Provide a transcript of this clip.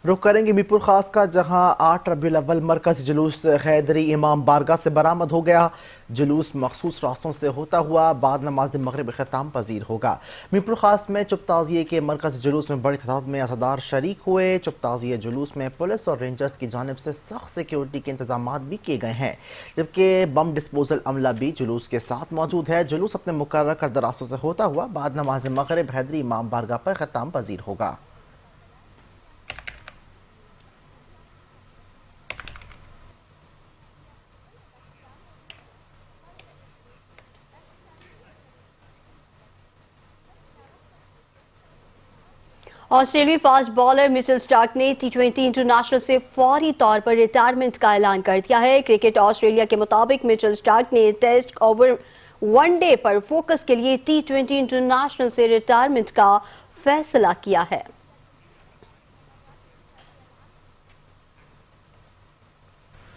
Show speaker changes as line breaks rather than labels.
रुख करेंगे मीरपुर खास का, जहां 8 रबीउल अव्वल मरकज जुलूस हैदरी इमाम बारगाह से बरामद हो गया। जुलूस मखसूस रास्तों से होता हुआ बाद नमाज मगरिब ख़िताम पजीर होगा। मीरपुर खास में चुप ताज़िये के मरकज जुलूस में बड़ी तादाद में अज़ादार शरीक हुए। चुप ताज़िये जुलूस में पुलिस और रेंजर्स की जानिब से सख्त सिक्योरिटी के इंतजाम भी किए गए हैं, जबकि बम डिस्पोजल अमला भी जुलूस के साथ मौजूद है। जुलूस अपने मुकर्रर करदा रास्तों से होता हुआ बाद नमाज मगरिब हैदरी इमाम बारगाह पर ख़िताम पजीर होगा।
ऑस्ट्रेलियाई फास्ट बॉलर मिचेल स्टार्क ने टी20 इंटरनेशनल से फौरी तौर पर रिटायरमेंट का ऐलान कर दिया है। क्रिकेट ऑस्ट्रेलिया के मुताबिक मिचेल स्टार्क ने टेस्ट ओवर वनडे पर फोकस के लिए टी20 इंटरनेशनल से रिटायरमेंट का फैसला किया है।